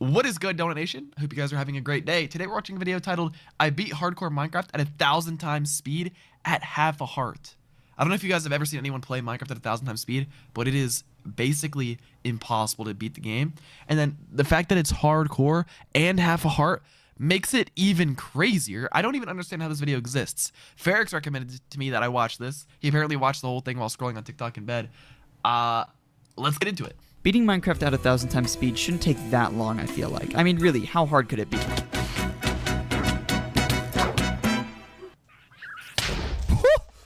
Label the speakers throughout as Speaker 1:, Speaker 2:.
Speaker 1: What is good, Donut Nation? I hope you guys are having a great day. Today we're watching a video titled, I beat hardcore Minecraft at 1,000 times speed at half a heart. I don't know if you guys have ever seen anyone play Minecraft at 1,000 times speed, but it is basically impossible to beat the game. And then the fact that it's hardcore and half a heart makes it even crazier. I don't even understand how this video exists. Ferrex recommended to me that I watch this. He apparently watched the whole thing while scrolling on TikTok in bed. Let's get into it.
Speaker 2: Beating Minecraft at 1,000 times speed shouldn't take that long, I feel like. I mean, really, how hard could it be?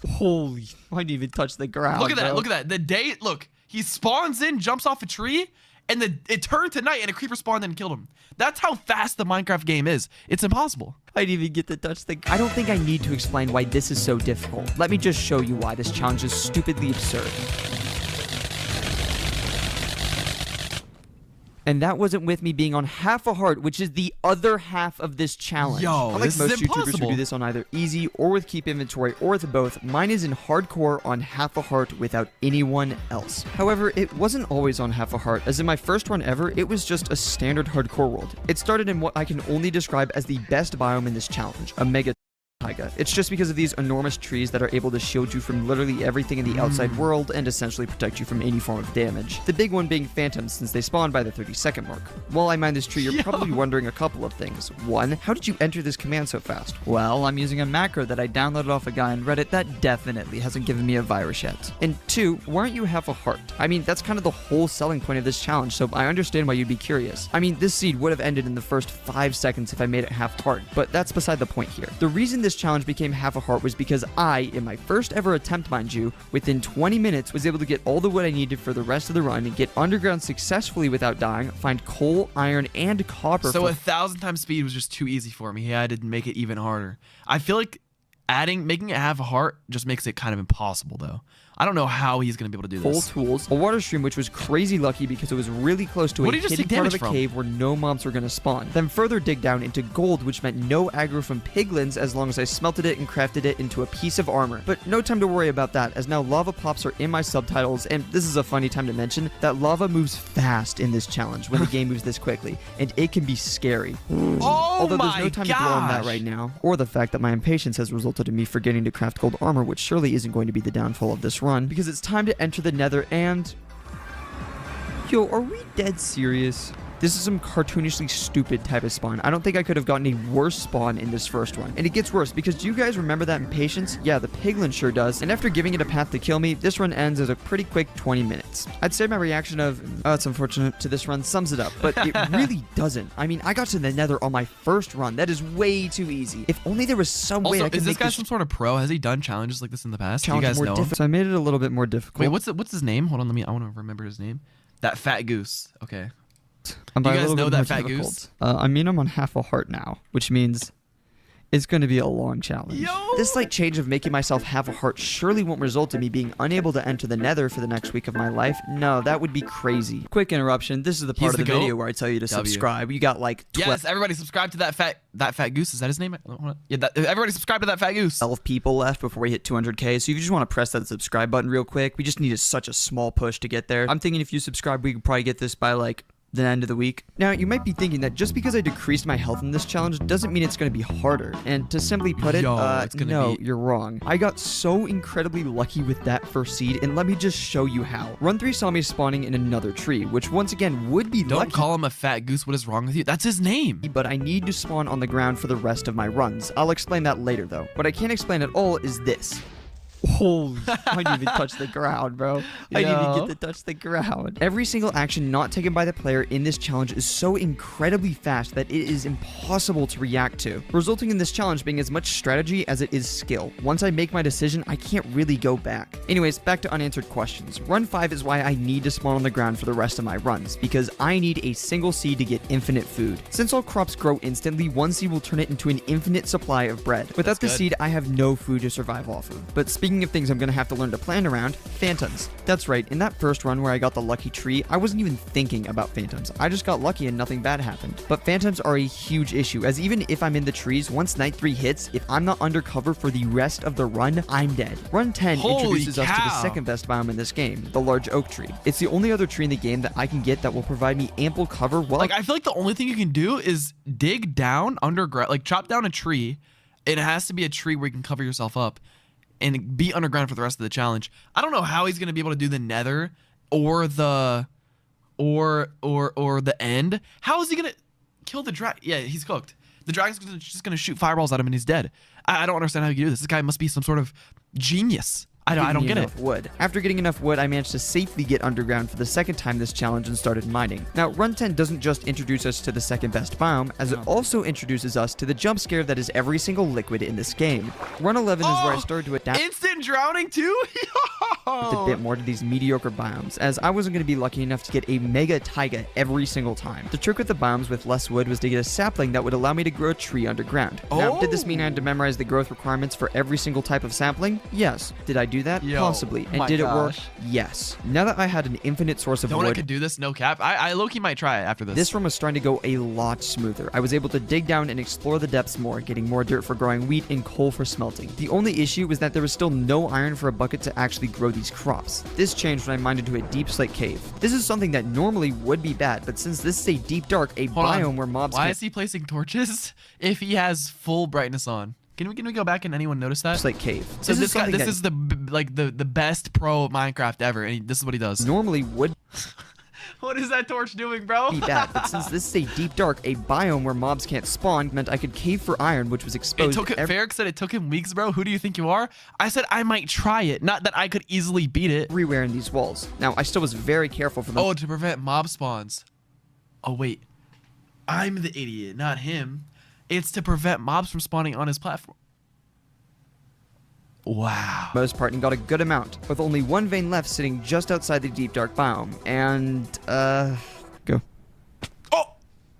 Speaker 2: Holy, I didn't even touch the ground.
Speaker 1: Look at that,
Speaker 2: bro.
Speaker 1: look at that. Look, he spawns in, jumps off a tree, and it turned to night and a creeper spawned in and killed him. That's how fast the Minecraft game is. It's impossible.
Speaker 2: I didn't even get to touch the... I don't think I need to explain why this is so difficult. Let me just show you why this challenge is stupidly absurd. And that wasn't with me being on half a heart, which is the other half of this challenge.
Speaker 1: Yo,
Speaker 2: Unlike
Speaker 1: this
Speaker 2: most
Speaker 1: is
Speaker 2: YouTubers
Speaker 1: impossible.
Speaker 2: who do this on either easy or with keep inventory or with both, mine is in hardcore on half a heart without anyone else. However, it wasn't always on half a heart, as in my first run ever, it was just a standard hardcore world. It started in what I can only describe as the best biome in this challenge, a mega taiga. It's just because of these enormous trees that are able to shield you from literally everything in the outside world and essentially protect you from any form of damage. The big one being phantoms, since they spawn by the 30-second mark. While I mine this tree, you're probably wondering a couple of things. One, how did you enter this command so fast? Well, I'm using a macro that I downloaded off a guy on Reddit that definitely hasn't given me a virus yet. And two, why aren't you half a heart? I mean, that's kind of the whole selling point of this challenge, so I understand why you'd be curious. I mean, this seed would have ended in the first 5 seconds if I made it half heart, but that's beside the point here. The reason this challenge became half a heart was because I, in my first ever attempt, mind you, within 20 minutes was able to get all the wood I needed for the rest of the run and get underground successfully without dying, find coal, iron, and copper.
Speaker 1: So 1,000 times speed was just too easy for me. He had to make it even harder. I feel like making it half a heart just makes it kind of impossible, though. I don't know how he's going to be able to do
Speaker 2: full
Speaker 1: this.
Speaker 2: tools, a water stream which was crazy lucky because it was really close to
Speaker 1: What
Speaker 2: a
Speaker 1: did he just
Speaker 2: hidden
Speaker 1: take
Speaker 2: part of a
Speaker 1: damage from?
Speaker 2: cave where no mobs were going to spawn. Then further dig down into gold, which meant no aggro from piglins as long as I smelted it and crafted it into a piece of armor. But no time to worry about that, as now lava pops are in my subtitles, and this is a funny time to mention that lava moves fast in this challenge when the game moves this quickly, and it can be scary.
Speaker 1: Oh
Speaker 2: Although there's
Speaker 1: my
Speaker 2: no time to dwell on that
Speaker 1: gosh.
Speaker 2: right now, or the fact that my impatience has resulted in me forgetting to craft gold armor, which surely isn't going to be the downfall of this run, because it's time to enter the nether and... Yo, are we dead serious? This is some cartoonishly stupid type of spawn. I don't think I could have gotten a worse spawn in this first one. And it gets worse, because do you guys remember that impatience? Yeah, the piglin sure does. And after giving it a path to kill me, this run ends as a pretty quick 20 minutes. I'd say my reaction of, oh, it's unfortunate, to this run sums it up, but it really doesn't. I mean, I got to the nether on my first run. That is way too easy. If only there was some way I could
Speaker 1: is this
Speaker 2: make
Speaker 1: guy
Speaker 2: this
Speaker 1: some sort of pro? Has he done challenges like this in the past? Do you
Speaker 2: challenge
Speaker 1: guys
Speaker 2: more
Speaker 1: know him?
Speaker 2: difficult. So I made it a little bit more difficult.
Speaker 1: Wait, what's his name? Hold on, I want to remember his name. That fat goose. Okay.
Speaker 2: And
Speaker 1: Do
Speaker 2: by
Speaker 1: you
Speaker 2: a
Speaker 1: guys
Speaker 2: little
Speaker 1: know
Speaker 2: bit
Speaker 1: that
Speaker 2: more
Speaker 1: fat
Speaker 2: difficult,
Speaker 1: goose?
Speaker 2: I mean, I'm on half a heart now, which means it's going to be a long challenge.
Speaker 1: Yo!
Speaker 2: This slight change of making myself half a heart surely won't result in me being unable to enter the nether for the next week of my life. No, that would be crazy. Quick interruption. This is the part
Speaker 1: He's
Speaker 2: of the
Speaker 1: the
Speaker 2: video
Speaker 1: goat?
Speaker 2: where I tell you to
Speaker 1: W.
Speaker 2: subscribe. You got like 12
Speaker 1: Yes, everybody subscribe to that fat goose. Is that his name? Yeah, everybody subscribe to that fat goose.
Speaker 2: people left before we hit 200k, so if you just want to press that subscribe button real quick, we just need such a small push to get there. I'm thinking if you subscribe, we could probably get this by like the end of the week. Now, you might be thinking that just because I decreased my health in this challenge doesn't mean it's going to be harder. And to simply put it,
Speaker 1: It's gonna
Speaker 2: no,
Speaker 1: be-
Speaker 2: you're wrong. I got so incredibly lucky with that first seed, and let me just show you how. Run 3 saw me spawning in another tree, which once again would be
Speaker 1: Don't
Speaker 2: lucky,
Speaker 1: call him a fat goose. What is wrong with you? That's his name.
Speaker 2: but I need to spawn on the ground for the rest of my runs. I'll explain that later, though. What I can't explain at all is this. Holy, I didn't even touch the ground, bro. I didn't even get to touch the ground. Every single action not taken by the player in this challenge is so incredibly fast that it is impossible to react to, resulting in this challenge being as much strategy as it is skill. Once I make my decision, I can't really go back. Anyways, back to unanswered questions. Run 5 is why I need to spawn on the ground for the rest of my runs, because I need a single seed to get infinite food. Since all crops grow instantly, one seed will turn it into an infinite supply of bread. Without the
Speaker 1: good.
Speaker 2: seed, I have no food to survive off of. But speaking of things I'm gonna have to learn to plan around, phantoms. That's right, in that first run where I got the lucky tree, I wasn't even thinking about phantoms. I just got lucky and nothing bad happened. But phantoms are a huge issue, as even if I'm in the trees, once night 3 hits, if I'm not under cover for the rest of the run, I'm dead. Run 10 introduces us to the second best biome in this game, the large oak tree. It's the only other tree in the game that I can get that will provide me ample cover while
Speaker 1: like I feel like the only thing you can do is dig down underground, like chop down a tree. It has to be a tree where you can cover yourself up and be underground for the rest of the challenge. I don't know how he's gonna be able to do the nether or the end. How is he gonna kill the dragon? Yeah, he's cooked. The dragon's just gonna shoot fireballs at him and he's dead. I don't understand how you can do this. This guy must be some sort of genius. I don't get it.
Speaker 2: Wood. After getting enough wood, I managed to safely get underground for the second time this challenge and started mining. Now, Run 10 doesn't just introduce us to the second best biome, as it also introduces us to the jump scare that is every single liquid in this game. Run 11 is where I started to adapt
Speaker 1: instant drowning too?
Speaker 2: a bit more to these mediocre biomes, as I wasn't going to be lucky enough to get a mega taiga every single time. The trick with the biomes with less wood was to get a sapling that would allow me to grow a tree underground. Now, did this mean I had to memorize the growth requirements for every single type of sapling? Yes. Did I do that? Possibly. And did it work? Yes. Now that I had an infinite source of wood,
Speaker 1: I could do this, no cap. I low-key might try it after this.
Speaker 2: This run was starting to go a lot smoother. I was able to dig down and explore the depths more, getting more dirt for growing wheat and coal for smelting. The only issue was that there was still no iron for a bucket to actually grow these crops. This changed when I mined into a deep slate cave. This is something that normally would be bad, but since this is a deep dark, a biome where mobs
Speaker 1: Why is he placing torches if he has full brightness on? Can we go back and anyone notice that?
Speaker 2: Slate cave.
Speaker 1: So this is the best pro Minecraft ever, and this is what he does.
Speaker 2: Normally would
Speaker 1: What is that torch doing, bro?
Speaker 2: Be bad, but since this is a deep dark, a biome where mobs can't spawn meant I could cave for iron, which was exposed.
Speaker 1: Ferric said it took him weeks, bro. Who do you think you are? I said I might try it, not that I could easily beat it.
Speaker 2: Everywhere in these walls. Now, I still was very careful for them.
Speaker 1: Oh, to prevent mob spawns. Oh wait, I'm the idiot, not him. It's to prevent mobs from spawning on his platform. Wow.
Speaker 2: Most part, and got a good amount, with only one vein left sitting just outside the deep dark biome. And, go.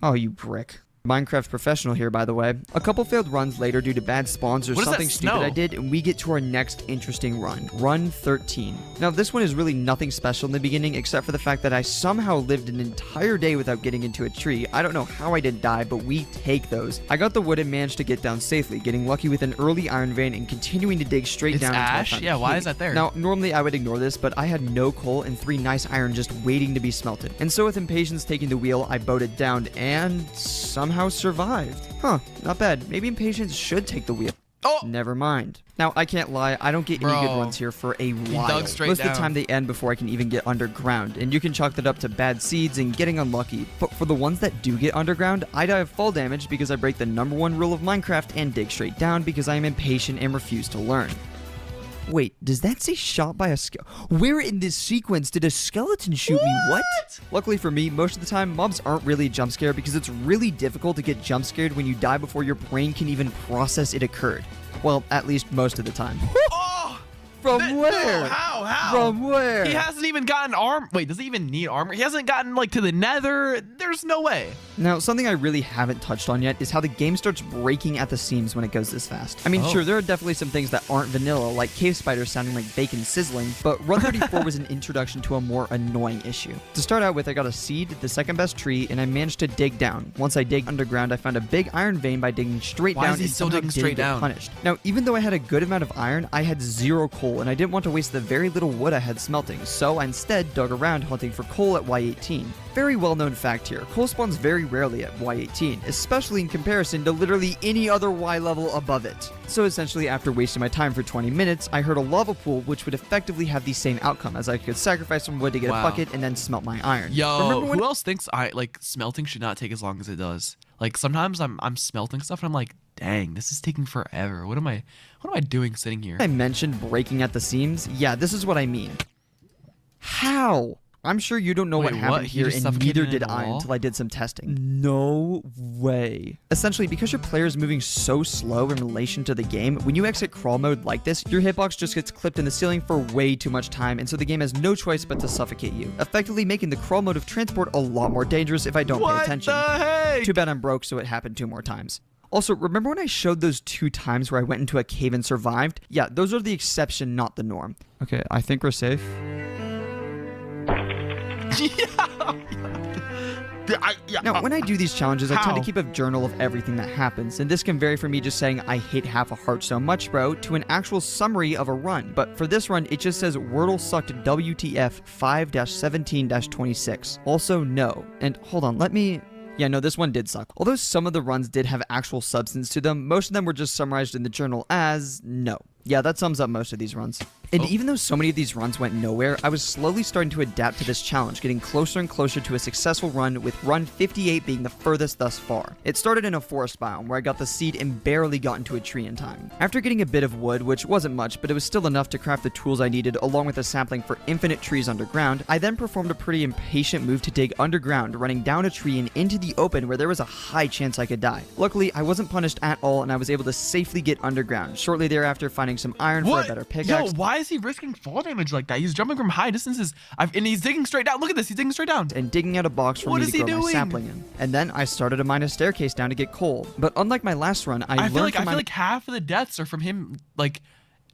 Speaker 2: Oh, you brick. Minecraft professional here, by the way. A couple failed runs later due to bad spawns or something stupid I did, and we get to our next interesting run. Run 13. Now, this one is really nothing special in the beginning, except for the fact that I somehow lived an entire day without getting into a tree. I don't know how I didn't die, but we take those. I got the wood and managed to get down safely, getting lucky with an early iron vein and continuing to dig straight down until I found
Speaker 1: Yeah, why is that there?
Speaker 2: Now, normally I would ignore this, but I had no coal and 3 nice iron just waiting to be smelted. And so with impatience taking the wheel, I boated down and somehow survived. Huh, not bad. Maybe impatience should take the wheel.
Speaker 1: Oh!
Speaker 2: Never mind. Now, I can't lie, I don't get any good runs here for a while. Most of the time they end before I can even get underground, and you can chalk that up to bad seeds and getting unlucky. But for the ones that do get underground, I die of fall damage because I break the #1 rule of Minecraft and dig straight down because I am impatient and refuse to learn. Wait, does that say shot by a skeleton? Where in this sequence did a skeleton shoot me? What? Luckily for me, most of the time, mobs aren't really a jump scare because it's really difficult to get jump scared when you die before your brain can even process it occurred. Well, at least most of the time. From where?
Speaker 1: No, how?
Speaker 2: From where?
Speaker 1: He hasn't even gotten armor. Wait, does he even need armor? He hasn't gotten, like, to the nether. There's no way.
Speaker 2: Now, something I really haven't touched on yet is how the game starts breaking at the seams when it goes this fast. I mean, sure, there are definitely some things that aren't vanilla, like cave spiders sounding like bacon sizzling, but Run 34 was an introduction to a more annoying issue. To start out with, I got a seed, the second best tree, and I managed to dig down. Once I dig underground, I found a big iron vein by digging straight down.
Speaker 1: Why is he still digging straight down?
Speaker 2: Punished. Now, even though I had a good amount of iron, I had 0 coal, and I didn't want to waste the very little wood I had smelting, so I instead dug around hunting for coal at Y18. Very well-known fact here, coal spawns very rarely at Y18, especially in comparison to literally any other Y level above it. So essentially, after wasting my time for 20 minutes, I heard a lava pool which would effectively have the same outcome, as I could sacrifice some wood to get a bucket and then smelt my iron.
Speaker 1: Yo, who else thinks smelting should not take as long as it does? Like, sometimes I'm smelting stuff and I'm like, dang, this is taking forever. What am I doing sitting here?
Speaker 2: I mentioned breaking at the seams. Yeah, this is what I mean. How? I'm sure you don't know what happened here, and neither did I until I did some testing. No way. Essentially, because your player is moving so slow in relation to the game, when you exit crawl mode like this, your hitbox just gets clipped in the ceiling for way too much time, and so the game has no choice but to suffocate you, effectively making the crawl mode of transport a lot more dangerous if I don't pay attention.
Speaker 1: What the heck?
Speaker 2: Too bad I'm broke, so it happened 2 more times. Also, remember when I showed those 2 times where I went into a cave and survived? Yeah, those are the exception, not the norm. Okay, I think we're safe. Now, when I do these challenges, I tend to keep a journal of everything that happens, and this can vary from me just saying I hate half a heart so much, bro, to an actual summary of a run. But for this run, it just says Wordle sucked WTF 5-17-26. Also, no. And hold on, let me... Yeah, no, this one did suck. Although some of the runs did have actual substance to them, most of them were just summarized in the journal as no. Yeah, that sums up most of these runs. And even though so many of these runs went nowhere, I was slowly starting to adapt to this challenge, getting closer and closer to a successful run, with run 58 being the furthest thus far. It started in a forest biome where I got the seed and barely got into a tree in time. After getting a bit of wood, which wasn't much, but it was still enough to craft the tools I needed along with a sapling for infinite trees underground, I then performed a pretty impatient move to dig underground, running down a tree and into the open where there was a high chance I could die. Luckily, I wasn't punished at all and I was able to safely get underground, shortly thereafter finding some iron for a better pickaxe.
Speaker 1: Yo, why is he risking fall damage like that? He's jumping from high distances, and he's digging straight down. Look at this, he's digging straight down.
Speaker 2: And digging out a box for me to grow my sapling in. And then I started to mine a staircase down to get coal. But unlike my last run, I feel like
Speaker 1: half of the deaths are from him, like,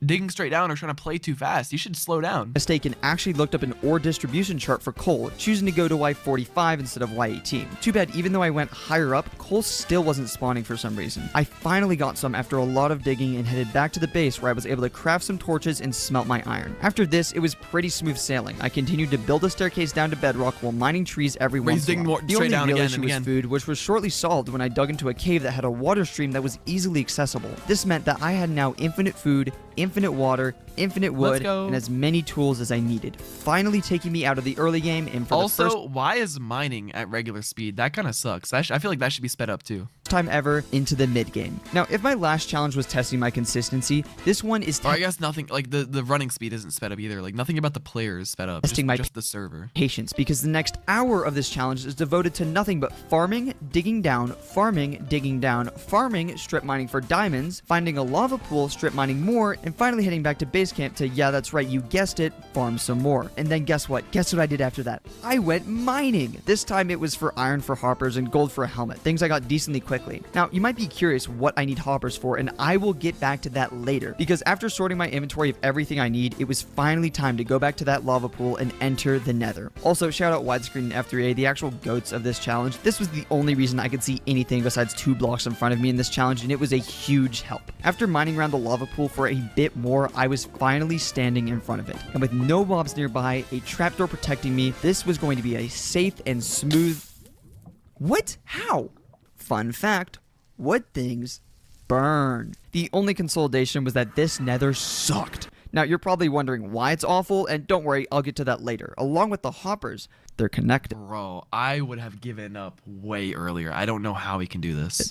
Speaker 1: digging straight down or trying to play too fast. You should slow down.
Speaker 2: Mistake and actually looked up an ore distribution chart for coal, choosing to go to Y45 instead of Y18. Too bad, even though I went higher up, coal still wasn't spawning for some reason. I finally got some after a lot of digging and headed back to the base where I was able to craft some torches and smelt my iron. After this, it was pretty smooth sailing. I continued to build a staircase down to bedrock while mining trees every once in a while. The only real issue was food, which was shortly solved when I dug into a cave that had a water stream that was easily accessible. This meant that I had now infinite food, infinite water, infinite wood, and as many tools as I needed, finally taking me out of the early game. And for
Speaker 1: why is mining at regular speed? That kind of sucks. I feel like that should be sped up too.
Speaker 2: Time ever into the mid game. Now, if my last challenge was testing my consistency, this one is.
Speaker 1: Or I guess nothing like the running speed isn't sped up either. Like nothing about the player is sped up.
Speaker 2: Testing
Speaker 1: just the server.
Speaker 2: Patience, because the next hour of this challenge is devoted to nothing but farming, digging down, farming, digging down, farming, strip mining for diamonds, finding a lava pool, strip mining more, and finally heading back to base camp to, yeah, that's right, you guessed it, farm some more. And then guess what? Guess what I did after that? I went mining. This time it was for iron for hoppers and gold for a helmet, things I got decently quickly. Now, you might be curious what I need hoppers for, and I will get back to that later, because after sorting my inventory of everything I need, it was finally time to go back to that lava pool and enter the nether. Also, shout out widescreen and F3A, the actual goats of this challenge. This was the only reason I could see anything besides 2 blocks in front of me in this challenge, and it was a huge help. After mining around the lava pool for a bit more, I was finally standing in front of it. And with no mobs nearby, a trapdoor protecting me, this was going to be a safe and smooth... What? How? Fun fact, wood things burn. The only consolidation was that this nether sucked. Now, you're probably wondering why it's awful, and don't worry, I'll get to that later. Along with the hoppers, they're connected.
Speaker 1: Bro, I would have given up way earlier. I don't know how we can do this.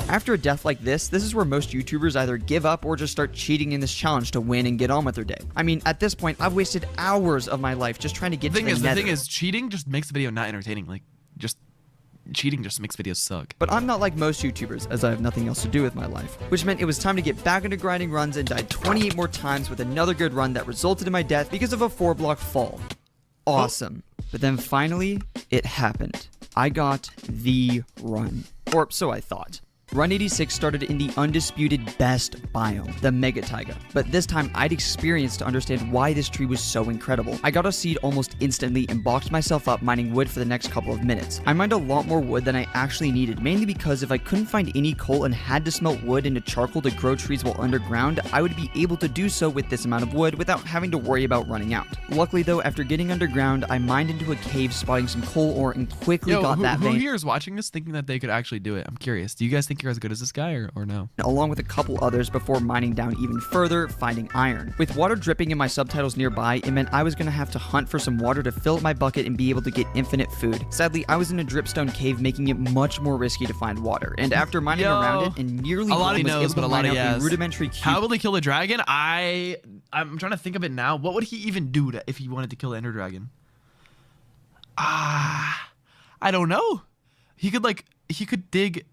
Speaker 2: After a death like this is where most YouTubers either give up or just start cheating in this challenge to win and get on with their day. I mean, at this point, I've wasted hours of my life just trying to get to the nether.
Speaker 1: The thing is, cheating just makes the video not entertaining. Like, cheating just makes videos suck.
Speaker 2: But I'm not like most YouTubers, as I have nothing else to do with my life. Which meant it was time to get back into grinding runs and died 28 more times with another good run that resulted in my death because of a 4-block fall. Awesome. But then finally, it happened. I got the run. Or so I thought. Run 86 started in the undisputed best biome, the Mega Taiga, but this time I'd experienced to understand why this tree was so incredible. I got a seed almost instantly and boxed myself up mining wood for the next couple of minutes. I mined a lot more wood than I actually needed, mainly because if I couldn't find any coal and had to smelt wood into charcoal to grow trees while underground, I would be able to do so with this amount of wood without having to worry about running out. Luckily though, after getting underground, I mined into a cave spotting some coal ore and quickly got that vein.
Speaker 1: Who here is watching this thinking that they could actually do it? I'm curious. Do you guys think you're as good as this guy or no?
Speaker 2: Along with a couple others before mining down even further, finding iron. With water dripping in my subtitles nearby, it meant I was going to have to hunt for some water to fill up my bucket and be able to get infinite food. Sadly, I was in a dripstone cave, making it much more risky to find water. And after mining around it and nearly rudimentary cube.
Speaker 1: How will he kill a dragon? I'm trying to think of it now. What would he even do if he wanted to kill the Ender Dragon? I don't know. He could dig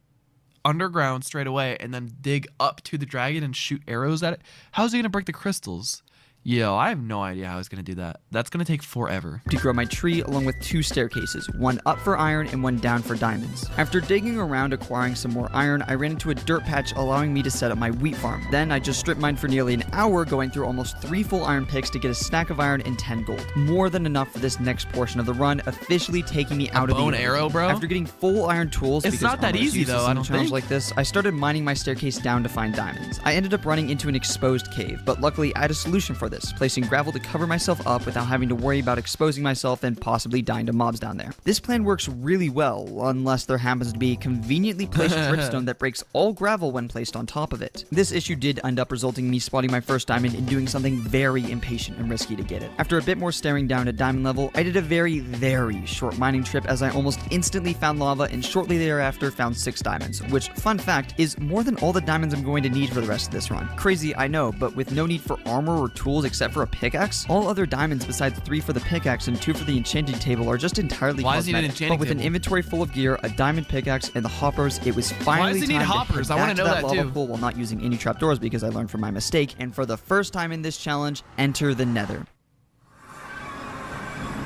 Speaker 1: underground straight away and then dig up to the dragon and shoot arrows at it. How's he gonna break the crystals? Yo, I have no idea how I was gonna do that. That's gonna take forever.
Speaker 2: To grow my tree along with 2 staircases, one up for iron and one down for diamonds. After digging around acquiring some more iron, I ran into a dirt patch allowing me to set up my wheat farm. Then I just strip mined for nearly an hour, going through almost 3 full iron picks to get a stack of iron and 10 gold. More than enough for this next portion of the run, officially taking me out of the
Speaker 1: bone arrow, bro?
Speaker 2: After getting full iron tools,
Speaker 1: It's not that easy though, I don't
Speaker 2: challenge
Speaker 1: think.
Speaker 2: like this, I started mining my staircase down to find diamonds. I ended up running into an exposed cave, but luckily I had a solution for this, placing gravel to cover myself up without having to worry about exposing myself and possibly dying to mobs down there. This plan works really well, unless there happens to be a conveniently placed dripstone that breaks all gravel when placed on top of it. This issue did end up resulting in me spotting my first diamond and doing something very impatient and risky to get it. After a bit more staring down at diamond level, I did a very short mining trip as I almost instantly found lava and shortly thereafter found 6 diamonds, which, fun fact, is more than all the diamonds I'm going to need for the rest of this run. Crazy, I know, but with no need for armor or tools except for a pickaxe, all other diamonds besides 3 for the pickaxe and 2 for the enchanting table are just entirely
Speaker 1: Why does he need an
Speaker 2: cosmetic.
Speaker 1: enchanting
Speaker 2: But with an
Speaker 1: table?
Speaker 2: inventory full of gear, a diamond pickaxe, and the hoppers, it was finally
Speaker 1: does he need
Speaker 2: time
Speaker 1: hoppers?
Speaker 2: to
Speaker 1: I
Speaker 2: head
Speaker 1: wanna
Speaker 2: back to
Speaker 1: know
Speaker 2: that
Speaker 1: that
Speaker 2: lava
Speaker 1: too.
Speaker 2: pool while not using any trapdoors because I learned from my mistake, and for the first time in this challenge, enter the Nether.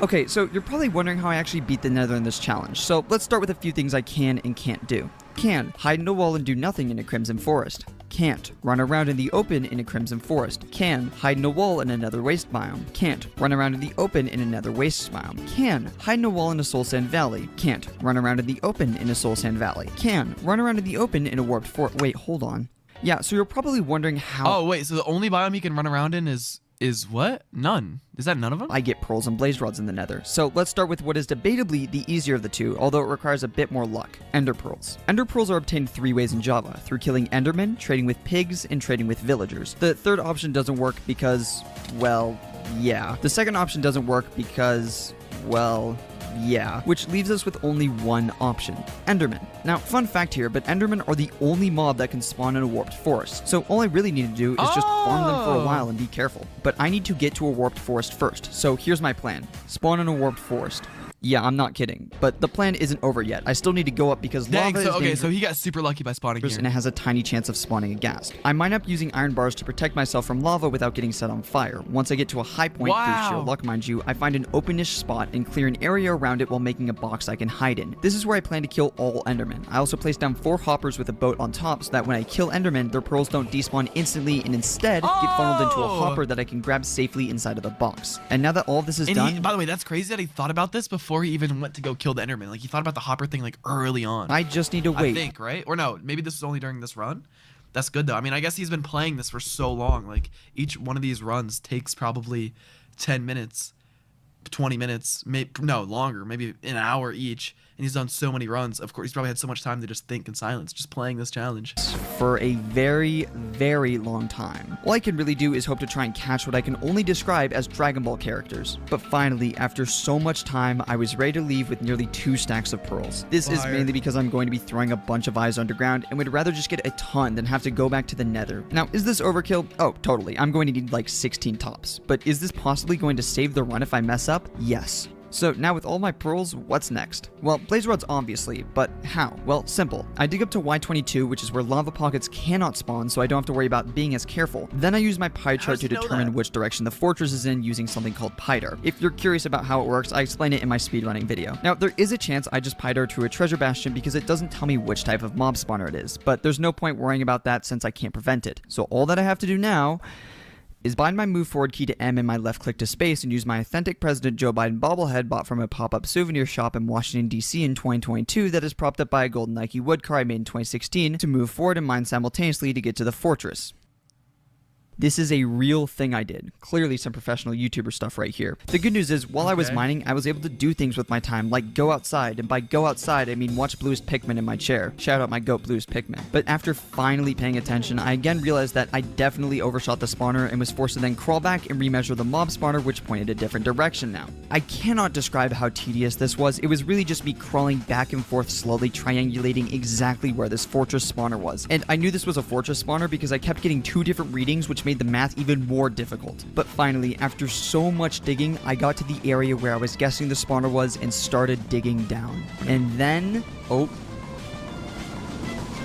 Speaker 2: Okay, so you're probably wondering how I actually beat the Nether in this challenge, so let's start with a few things I can and can't do. Can hide in a wall and do nothing in a crimson forest. Can't run around in the open in a crimson forest. Can hide in a wall in another waste biome. Can't run around in the open in another waste biome. Can hide in a wall in a soul sand valley. Can't run around in the open in a soul sand valley. Can run around in the open in a warped fort. Wait, hold on. Yeah, so you're probably wondering how
Speaker 1: Oh wait, so the only biome he can run around in is what? None. Is that none of them?
Speaker 2: I get pearls and blaze rods in the Nether. So let's start with what is debatably the easier of the two, although it requires a bit more luck. Ender pearls. Ender pearls are obtained 3 ways in Java: through killing endermen, trading with pigs, and trading with villagers. The third option doesn't work because, well, yeah. The second option doesn't work because, well, yeah, which leaves us with only one option: Endermen. Now, fun fact here, but Endermen are the only mob that can spawn in a warped forest. So all I really need to do is just farm them for a while and be careful. But I need to get to a warped forest first. So here's my plan: spawn in a warped forest. Yeah, I'm not kidding. But the plan isn't over yet. I still need to go up because
Speaker 1: Dang,
Speaker 2: lava is
Speaker 1: so
Speaker 2: dangerous.
Speaker 1: so he got super lucky by spawning here.
Speaker 2: And it has a tiny chance of spawning a ghast. I mine up using iron bars to protect myself from lava without getting set on fire. Once I get to a high point, through sheer luck mind you, I find an openish spot and clear an area around it while making a box I can hide in. This is where I plan to kill all endermen. I also place down 4 hoppers with a boat on top so that when I kill endermen, their pearls don't despawn instantly and instead get funneled into a hopper that I can grab safely inside of the box. And now that all this is done...
Speaker 1: By the way, that's crazy that he thought about this before he even went to go kill the enderman. Like, he thought about the hopper thing like early on.
Speaker 2: I just need to wait.
Speaker 1: I think, right? Or no, maybe this was only during this run. That's good though. I mean, I guess he's been playing this for so long. Like, each one of these runs takes probably 10 minutes, 20 minutes, no, longer, maybe an hour each. And he's done so many runs. Of course, he's probably had so much time to just think in silence, just playing this challenge.
Speaker 2: For a very long time. All I can really do is hope to try and catch what I can only describe as Dragon Ball characters. But finally, after so much time, I was ready to leave with nearly 2 stacks of pearls. This is mainly because I'm going to be throwing a bunch of eyes underground and would rather just get a ton than have to go back to the Nether. Now, is this overkill? Oh, totally. I'm going to need like 16 tops. But is this possibly going to save the run if I mess up? Yes. So now with all my pearls, what's next? Well, blaze rods obviously, but how? Well, simple. I dig up to Y22, which is where lava pockets cannot spawn, so I don't have to worry about being as careful. Then I use my pie chart to determine which direction the fortress is in using something called PyDar. If you're curious about how it works, I explain it in my speedrunning video. Now, there is a chance I just PyDar to a treasure bastion because it doesn't tell me which type of mob spawner it is, but there's no point worrying about that since I can't prevent it. So all that I have to do now is bind my move forward key to M and my left click to space and use my authentic President Joe Biden bobblehead bought from a pop-up souvenir shop in Washington, D.C. in 2022 that is propped up by a gold Nike wood car I made in 2016 to move forward and mine simultaneously to get to the fortress. This is a real thing I did. Clearly some professional YouTuber stuff right here. The good news is, while I was mining, I was able to do things with my time, like go outside, and by go outside, I mean watch Bluest Pikmin in my chair. Shout out my goat Bluest Pikmin. But after finally paying attention, I again realized that I definitely overshot the spawner and was forced to then crawl back and remeasure the mob spawner, which pointed a different direction now. I cannot describe how tedious this was. It was really just me crawling back and forth slowly, triangulating exactly where this fortress spawner was. And I knew this was a fortress spawner because I kept getting 2 different readings, which made the math even more difficult. But finally, after so much digging, I got to the area where I was guessing the spawner was and started digging down. And then, oh,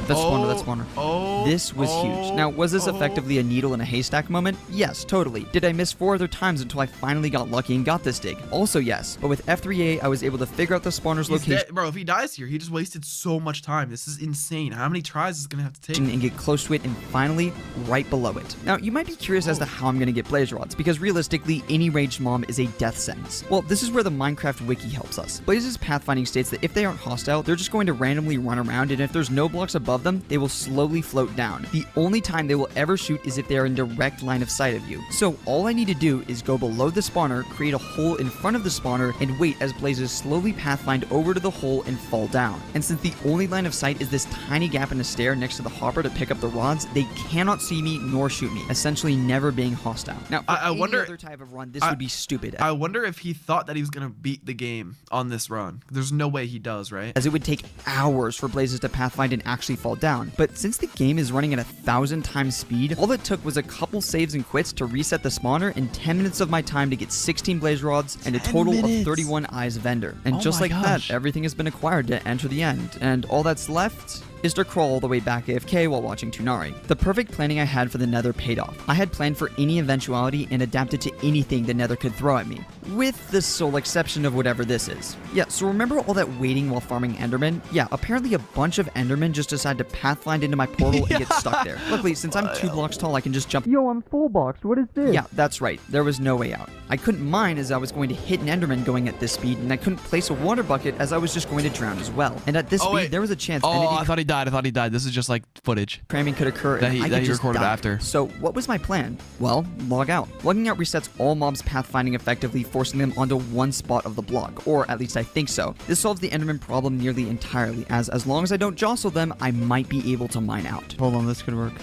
Speaker 2: That spawner, that spawner. This was huge. Now, was this effectively a needle in a haystack moment? Yes, totally. Did I miss 4 other times until I finally got lucky and got this dig? Also yes, but with F3A, I was able to figure out the spawner's location.
Speaker 1: Dead. Bro, if he dies here, he just wasted so much time. This is insane. How many tries is it gonna have to take?
Speaker 2: And get close to it, and finally, right below it. Now, you might be curious as to how I'm gonna get blaze rods, because realistically, any ranged mom is a death sentence. Well, this is where the Minecraft wiki helps us. Blaze's pathfinding states that if they aren't hostile, they're just going to randomly run around, and if there's no blocks above them, they will slowly float down. The only time they will ever shoot is if they are in direct line of sight of you. So all I need to do is go below the spawner, create a hole in front of the spawner, and wait as blazes slowly pathfind over to the hole and fall down. And since the only line of sight is this tiny gap in a stair next to the hopper to pick up the rods, they cannot see me nor shoot me, essentially never being hostile. Now, for
Speaker 1: I wonder,
Speaker 2: any other type of run, this would be stupid.
Speaker 1: I wonder if he thought that he was gonna beat the game on this run. There's no way he does, right?
Speaker 2: As it would take hours for blazes to pathfind and actually fall down. But since the game is running at 1,000 times speed, all it took was a couple saves and quits to reset the spawner and 10 minutes of my time to get 16 blaze rods and a total of 31 eyes of ender. And just like that, everything has been acquired to enter the end. And all that's left is to crawl all the way back AFK while watching Toonari. The perfect planning I had for the Nether paid off. I had planned for any eventuality and adapted to anything the Nether could throw at me, with the sole exception of whatever this is. Yeah, so remember all that waiting while farming Endermen? Yeah, apparently a bunch of Endermen just decide to pathfind into my portal and get stuck there. Luckily, since I'm 2 blocks tall, I can just jump. Yo, I'm full boxed. What is this? Yeah, that's right. There was no way out. I couldn't mine as I was going to hit an Enderman going at this speed, and I couldn't place a water bucket as I was just going to drown as well. And at this speed, there was a chance.
Speaker 1: I thought he died. I thought he died. This is just like footage.
Speaker 2: Cramming could occur
Speaker 1: that
Speaker 2: and I
Speaker 1: he
Speaker 2: could just
Speaker 1: recorded
Speaker 2: die.
Speaker 1: after.
Speaker 2: So what was my plan? Well, log out. Logging out resets all mobs pathfinding effectively, forcing them onto one spot of the block, or at least I think so. This solves the Enderman problem nearly entirely, as long as I don't jostle them, I might be able to mine out. Hold on, this could work.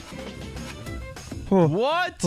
Speaker 1: What?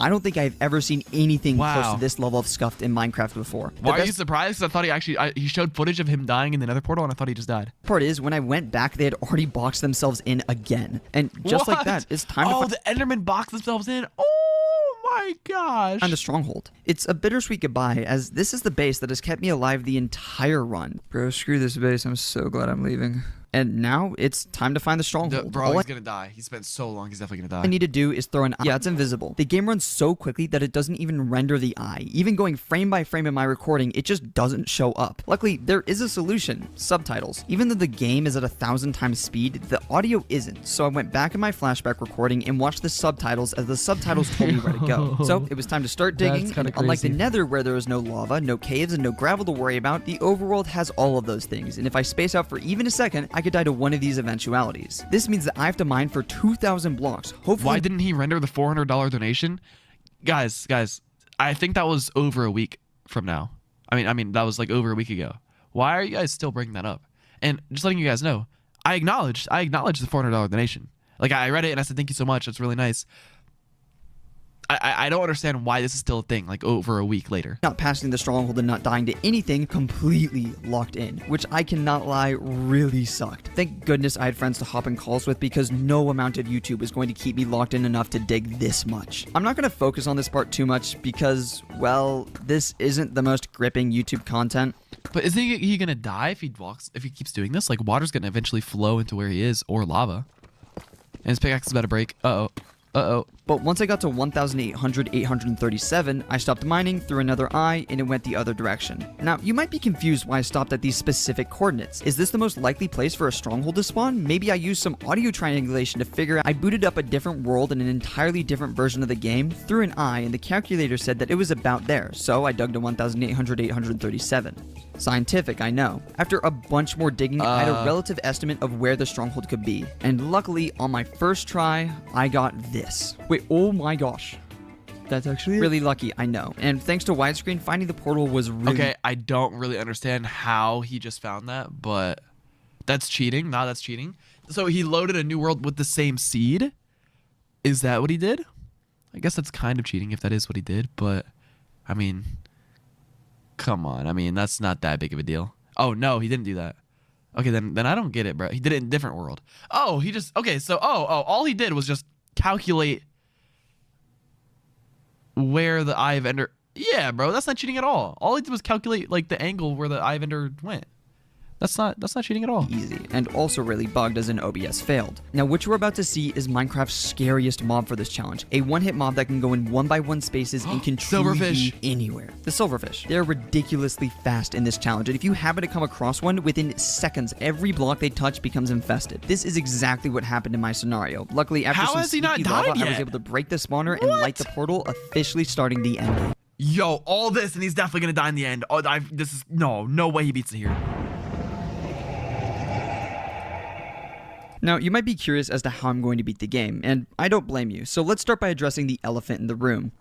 Speaker 2: I don't think I've ever seen anything close to this level of scuffed in Minecraft before.
Speaker 1: Why are you surprised? Because I thought he showed footage of him dying in the Nether portal, and I thought he just died.
Speaker 2: Part is, when I went back, they had already boxed themselves in again. And just like that, it's time to...
Speaker 1: Oh, the Endermen boxed themselves in? Oh my gosh.
Speaker 2: And the stronghold. It's a bittersweet goodbye, as this is the base that has kept me alive the entire run. Bro, screw this base. I'm so glad I'm leaving. And now it's time to find the stronghold.
Speaker 1: Bro, he's gonna die. He spent so long. He's definitely gonna die.
Speaker 2: All I need to do is throw an eye. Yeah, it's invisible. The game runs so quickly that it doesn't even render the eye. Even going frame by frame in my recording, it just doesn't show up. Luckily, there is a solution. Subtitles. Even though the game is at 1,000 times speed, the audio isn't. So I went back in my flashback recording and watched the subtitles as the subtitles told me where to go. So it was time to start digging. And unlike the Nether, where there is no lava, no caves, and no gravel to worry about, the overworld has all of those things. And if I space out for even a second, I could die to one of these eventualities. This means that I have to mine for 2,000 blocks. Hopefully.
Speaker 1: Why didn't he render the $400 donation? Guys, I think that was over a week from now. I mean, that was like over a week ago. Why are you guys still bringing that up? And just letting you guys know, I acknowledged the $400 donation. Like, I read it and I said, thank you so much. That's really nice. I don't understand why this is still a thing, like over a week later.
Speaker 2: Not passing the stronghold and not dying to anything, completely locked in, which I cannot lie really sucked. Thank goodness I had friends to hop in calls with, because no amount of YouTube is going to keep me locked in enough to dig this much. I'm not going to focus on this part too much because, well, this isn't the most gripping YouTube content.
Speaker 1: But isn't he gonna die if he keeps doing this? Like, water's gonna eventually flow into where he is, or lava. And his pickaxe is about to break. Uh-oh.
Speaker 2: But once I got to 1,837, I stopped mining, threw another eye, and it went the other direction. Now, you might be confused why I stopped at these specific coordinates. Is this the most likely place for a stronghold to spawn? Maybe I used some audio triangulation to figure out. I booted up a different world in an entirely different version of the game, threw an eye, and the calculator said that it was about there, so I dug to 1,837. Scientific, I know. After a bunch more digging, I had a relative estimate of where the stronghold could be. And luckily, on my first try, I got this. Wait, oh my gosh. That's actually really lucky, I know. And thanks to widescreen, finding the portal was really...
Speaker 1: Okay, I don't really understand how he just found that, but that's cheating. Nah, that's cheating. So he loaded a new world with the same seed? Is that what he did? I guess that's kind of cheating if that is what he did, but I mean... Come on, I mean, that's not that big of a deal. Oh, no, he didn't do that. Okay, then I don't get it, bro. He did it in a different world. Oh, he just... Okay, so, all he did was just calculate where the Eye of Ender... Yeah, bro, that's not cheating at all. All he did was calculate, like, the angle where the Eye of Ender went. That's not cheating at all.
Speaker 2: Easy, and also really bugged as an OBS failed. Now what you're about to see is Minecraft's scariest mob for this challenge. A one-hit mob that can go in 1x1 spaces and can truly be anywhere. The silverfish. They're ridiculously fast in this challenge, and if you happen to come across one, within seconds, every block they touch becomes infested. This is exactly what happened in my scenario. Luckily, after some sneaky lava, I was able to break the spawner and light the portal, officially starting the end game.
Speaker 1: Yo, all this, and he's definitely gonna die in the end. Oh, this is no way he beats it here.
Speaker 2: Now, you might be curious as to how I'm going to beat the game, and I don't blame you, so let's start by addressing the elephant in the room.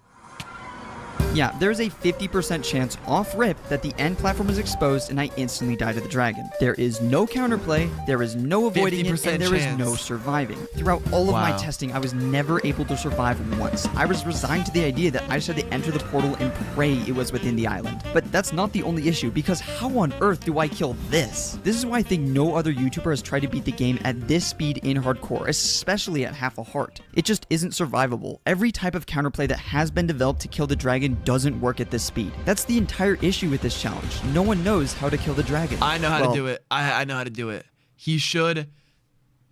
Speaker 2: Yeah, there's a 50% chance off rip that the end platform is exposed and I instantly die to the dragon. There is no counterplay, there is no avoiding it, and there is no surviving. Throughout all of my testing, I was never able to survive once. I was resigned to the idea that I just had to enter the portal and pray it was within the island. But that's not the only issue, because how on earth do I kill this? This is why I think no other YouTuber has tried to beat the game at this speed in hardcore, especially at half a heart. It just isn't survivable. Every type of counterplay that has been developed to kill the dragon doesn't work at this speed. That's the entire issue with this challenge. No one knows how to kill the dragon.
Speaker 1: I know how to do it. I know how to do it. He should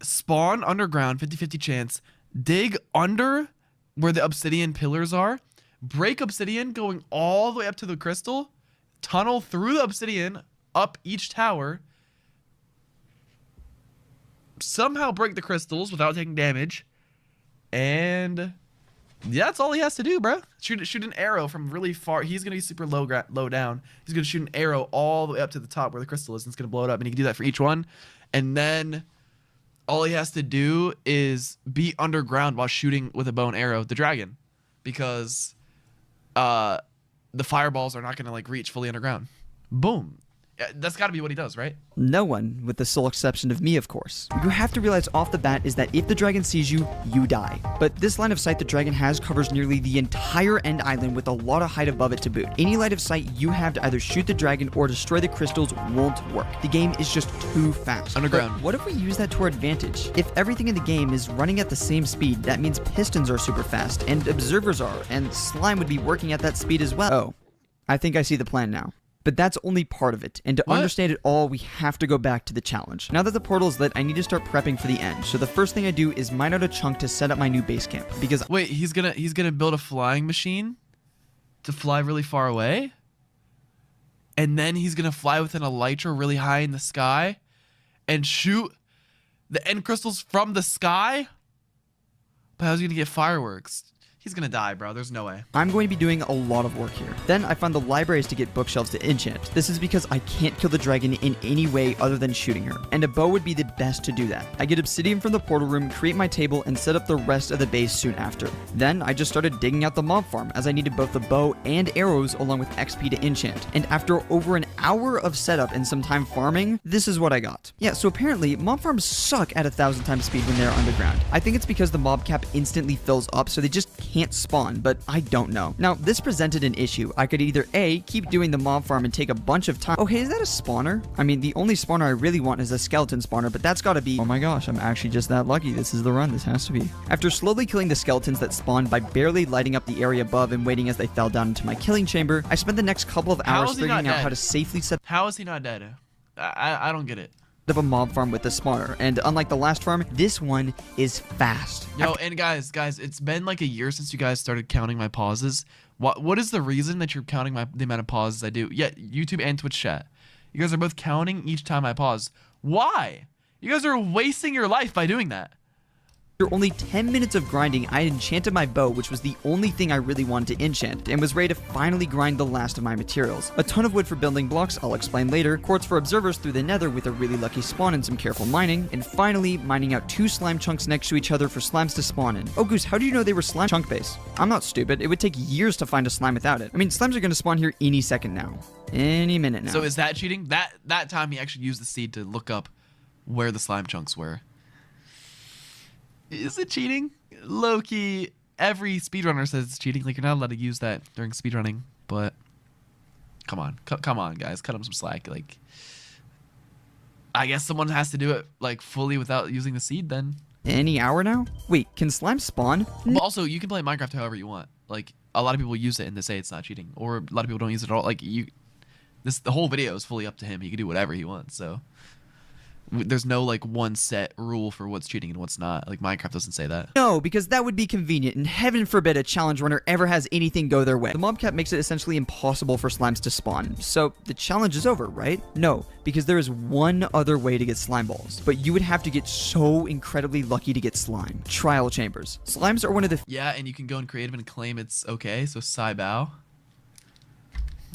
Speaker 1: spawn underground, 50-50 chance, dig under where the obsidian pillars are, break obsidian going all the way up to the crystal, tunnel through the obsidian, up each tower, somehow break the crystals without taking damage, and yeah, that's all he has to do, bro. Shoot an arrow from really far. He's gonna be super low down. He's gonna shoot an arrow all the way up to the top where the crystal is, and it's gonna blow it up. And he can do that for each one. And then all he has to do is be underground while shooting with a bow and arrow the dragon, because the fireballs are not gonna like reach fully underground. Boom. That's got to be what he does, right?
Speaker 2: No one, with the sole exception of me, of course. What you have to realize off the bat is that if the dragon sees you, you die. But this line of sight the dragon has covers nearly the entire end island with a lot of height above it to boot. Any line of sight you have to either shoot the dragon or destroy the crystals won't work. The game is just too fast.
Speaker 1: Underground.
Speaker 2: But what if we use that to our advantage? If everything in the game is running at the same speed, that means pistons are super fast, and observers are, and slime would be working at that speed as well. Oh, I think I see the plan now. But that's only part of it, and to understand it all, we have to go back to the challenge. Now that the portal is lit, I need to start prepping for the end. So the first thing I do is mine out a chunk to set up my new base camp, because—
Speaker 1: Wait, he's gonna build a flying machine to fly really far away? And then he's gonna fly with an elytra really high in the sky and shoot the end crystals from the sky? But how's he gonna get fireworks? He's gonna die, bro. There's no way.
Speaker 2: I'm going to be doing a lot of work here. Then I found the libraries to get bookshelves to enchant. This is because I can't kill the dragon in any way other than shooting her, and a bow would be the best to do that. I get obsidian from the portal room, create my table, and set up the rest of the base soon after. Then I just started digging out the mob farm, as I needed both the bow and arrows along with XP to enchant. And after over an hour of setup and some time farming, this is what I got. Yeah, so apparently mob farms suck at 1,000 times speed when they're underground. I think it's because the mob cap instantly fills up, so they just can't spawn, but I don't know. Now, this presented an issue. I could either A, keep doing the mob farm and take a bunch of time— oh, hey, is that a spawner? I mean, the only spawner I really want is a skeleton spawner, but that's gotta be— oh my gosh, I'm actually just that lucky. This is the run. This has to be. After slowly killing the skeletons that spawned by barely lighting up the area above and waiting as they fell down into my killing chamber, I spent the next couple of hours figuring out how to safely set—
Speaker 1: how is he not dead? I don't get it.
Speaker 2: Of a mob farm with the spawner, and unlike the last farm, this one is fast.
Speaker 1: Yo, and guys, it's been like a year since you guys started counting my pauses. What is the reason that you're counting the amount of pauses I do? Yeah, YouTube and Twitch chat. You guys are both counting each time I pause. Why? You guys are wasting your life by doing that.
Speaker 2: After only 10 minutes of grinding, I had enchanted my bow, which was the only thing I really wanted to enchant, and was ready to finally grind the last of my materials. A ton of wood for building blocks, I'll explain later, quartz for observers through the nether with a really lucky spawn and some careful mining, and finally, mining out 2 slime chunks next to each other for slimes to spawn in. Oh Goose, how do you know they were slime chunk base? I'm not stupid, it would take years to find a slime without it. I mean, slimes are gonna spawn here any second now. Any minute now.
Speaker 1: So is that cheating? That time he actually used the seed to look up where the slime chunks were. Is it cheating? Low-key, every speedrunner says it's cheating. Like, you're not allowed to use that during speedrunning, but come on. Come on, guys. Cut him some slack. Like, I guess someone has to do it, like, fully without using the seed then.
Speaker 2: Any hour now? Wait, can slime spawn?
Speaker 1: But also, you can play Minecraft however you want. Like, a lot of people use it and they say it's not cheating. Or a lot of people don't use it at all. Like, the whole video is fully up to him. He can do whatever he wants. So there's no like one set rule for what's cheating and what's not. Like Minecraft doesn't say that.
Speaker 2: No, because that would be convenient, and heaven forbid a challenge runner ever has anything go their way. The mob cap makes it essentially impossible for slimes to spawn, so the challenge is over, right? No, because there is one other way to get slime balls, but you would have to get so incredibly lucky to get slime. Trial chambers. Slimes are one of the
Speaker 1: Yeah, and you can go in creative and claim it's okay. So Saibao.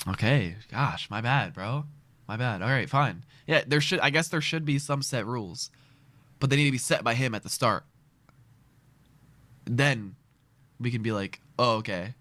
Speaker 1: Okay, gosh, my bad, bro. My bad. All right, fine. Yeah, I guess there should be some set rules, but they need to be set by him at the start. Then we can be like, oh, okay.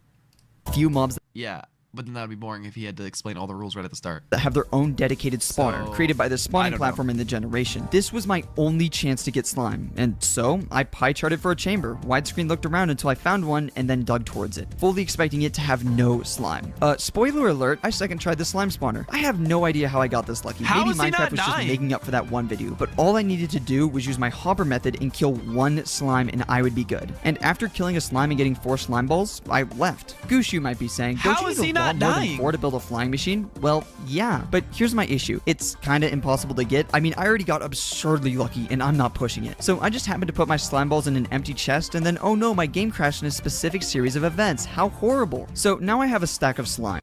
Speaker 2: few mobs
Speaker 1: Yeah, but then that would be boring if he had to explain all the rules right at the start.
Speaker 2: that have their own dedicated spawner,
Speaker 1: So,
Speaker 2: created by the
Speaker 1: I
Speaker 2: spawning
Speaker 1: don't
Speaker 2: platform in the generation. This was my only chance to get slime, and so I pie charted for a chamber, widescreen looked around until I found one, and then dug towards it, fully expecting it to have no slime. Spoiler alert, I second tried the slime spawner. I have no idea how I got this lucky.
Speaker 1: How
Speaker 2: Maybe
Speaker 1: is he
Speaker 2: Minecraft
Speaker 1: not
Speaker 2: was just
Speaker 1: dying?
Speaker 2: making up for that one video, but all I needed to do was use my hopper method and kill one slime and I would be good. And after killing a slime and getting 4 slime balls, I left. Goose, you might be saying, don't
Speaker 1: How
Speaker 2: you
Speaker 1: is
Speaker 2: need
Speaker 1: he
Speaker 2: a
Speaker 1: not
Speaker 2: lot more than
Speaker 1: dying?
Speaker 2: 4 to build a flying machine? Well, yeah, but here's my issue. It's kinda impossible to get. I mean, I already got absurdly lucky and I'm not pushing it. So I just happened to put my slime balls in an empty chest and then, oh no, my game crashed in a specific series of events. How horrible. So now I have a stack of slime.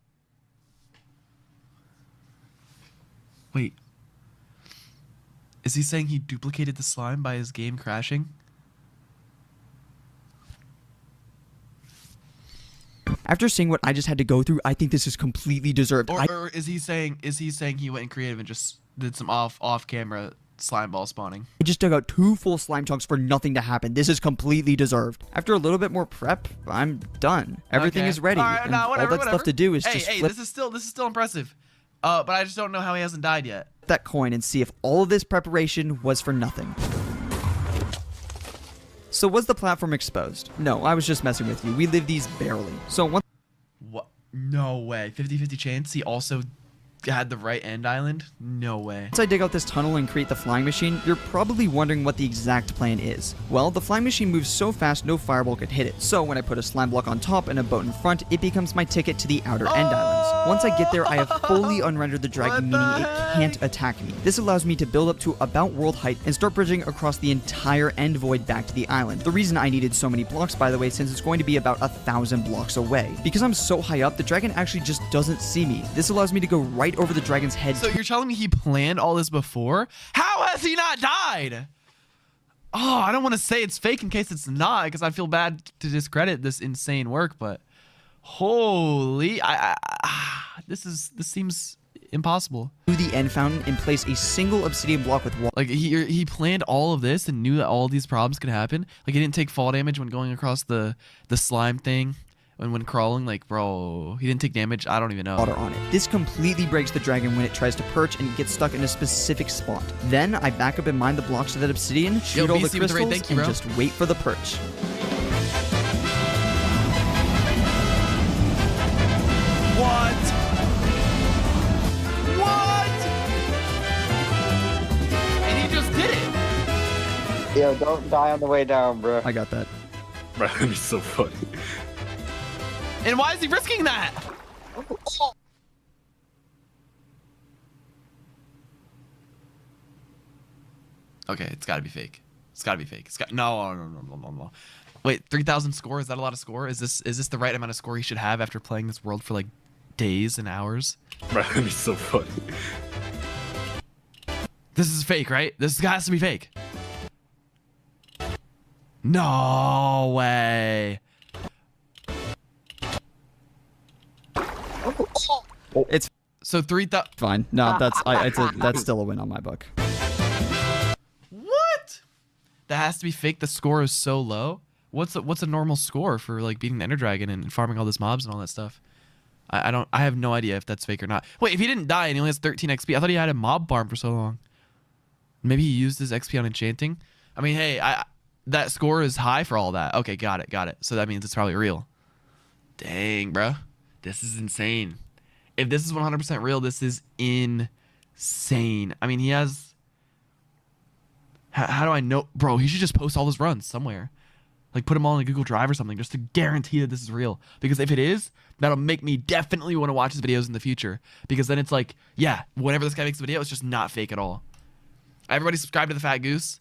Speaker 1: Wait. Is he saying he duplicated the slime by his game crashing?
Speaker 2: After seeing what I just had to go through, I think this is completely deserved.
Speaker 1: Or is he saying he went in creative and just did some off camera slime ball spawning?
Speaker 2: I just dug out 2 full slime chunks for nothing to happen. This is completely deserved. After a little bit more prep, I'm done. Everything
Speaker 1: Okay.
Speaker 2: is ready.
Speaker 1: All right,
Speaker 2: And
Speaker 1: no,
Speaker 2: all
Speaker 1: whatever,
Speaker 2: that's left to do is just
Speaker 1: hey,
Speaker 2: flip
Speaker 1: this is still impressive. But I just don't know how he hasn't died yet.
Speaker 2: that coin and see if all of this preparation was for nothing. So was the platform exposed? No, I was just messing with you. We live these barely. So once
Speaker 1: What? No way. 50-50 chance. He also had the right end island? No way.
Speaker 2: I dig out this tunnel and create the flying machine, you're probably wondering what the exact plan is. Well, the flying machine moves so fast no fireball could hit it, so when I put a slime block on top and a boat in front, it becomes my ticket to the outer end islands. Once I get there, I have fully unrendered the dragon,
Speaker 1: What the
Speaker 2: meaning it can't attack me. This allows me to build up to about world height and start bridging across the entire end void back to the island. The reason I needed so many blocks, by the way, since it's going to be about 1,000 blocks away. Because I'm so high up, the dragon actually just doesn't see me. This allows me to go right over the dragon's head.
Speaker 1: So you're telling me he planned all this before? How has he not died? Oh, I don't want to say it's fake in case it's not, because I feel bad to discredit this insane work, but holy, this seems impossible.
Speaker 2: To the end fountain and place a single obsidian block with water.
Speaker 1: Like he planned all of this and knew that all these problems could happen. Like he didn't take fall damage when going across the slime thing. And when crawling, like, bro, he didn't take damage. I don't even know.
Speaker 2: Water on it. This completely breaks the dragon when it tries to perch and gets stuck in a specific spot. Then I back up and mine the blocks to that obsidian, shoot all the
Speaker 1: BC with the raid,
Speaker 2: crystals,
Speaker 1: thank you,
Speaker 2: and
Speaker 1: bro.
Speaker 2: just wait for the perch.
Speaker 1: What? What? And he just did it.
Speaker 3: Yo, don't die on the way down, bro.
Speaker 2: I got that.
Speaker 4: Bro, that'd be so funny.
Speaker 1: And why is he risking that? Okay, it's gotta be fake. It's gotta be fake. It's got no. Wait, 3,000 score? Is that a lot of score? Is this the right amount of score he should have after playing this world for like days and hours?
Speaker 4: Bro, that'd be so funny.
Speaker 1: This is fake, right? This has to be fake. No way.
Speaker 2: It's
Speaker 1: So 3,000.
Speaker 2: fine. No, that's still a win on my book.
Speaker 1: What? That has to be fake. The score is so low. What's a normal score for like beating the Ender Dragon and farming all those mobs and all that stuff? I have no idea if that's fake or not. Wait, if he didn't die and he only has 13 XP, I thought he had a mob farm for so long. Maybe he used his XP on enchanting. I mean, hey, that score is high for all that. Okay, got it. So that means it's probably real. Dang, bro, this is insane. If this is 100% real, this is insane. I mean, he has. How do I know, bro? He should just post all his runs somewhere. Like put them all in a Google Drive or something just to guarantee that this is real. Because if it is, that'll make me definitely want to watch his videos in the future. Because then it's like, yeah, whenever this guy makes a video, it's just not fake at all. Everybody subscribe to the Fat Goose.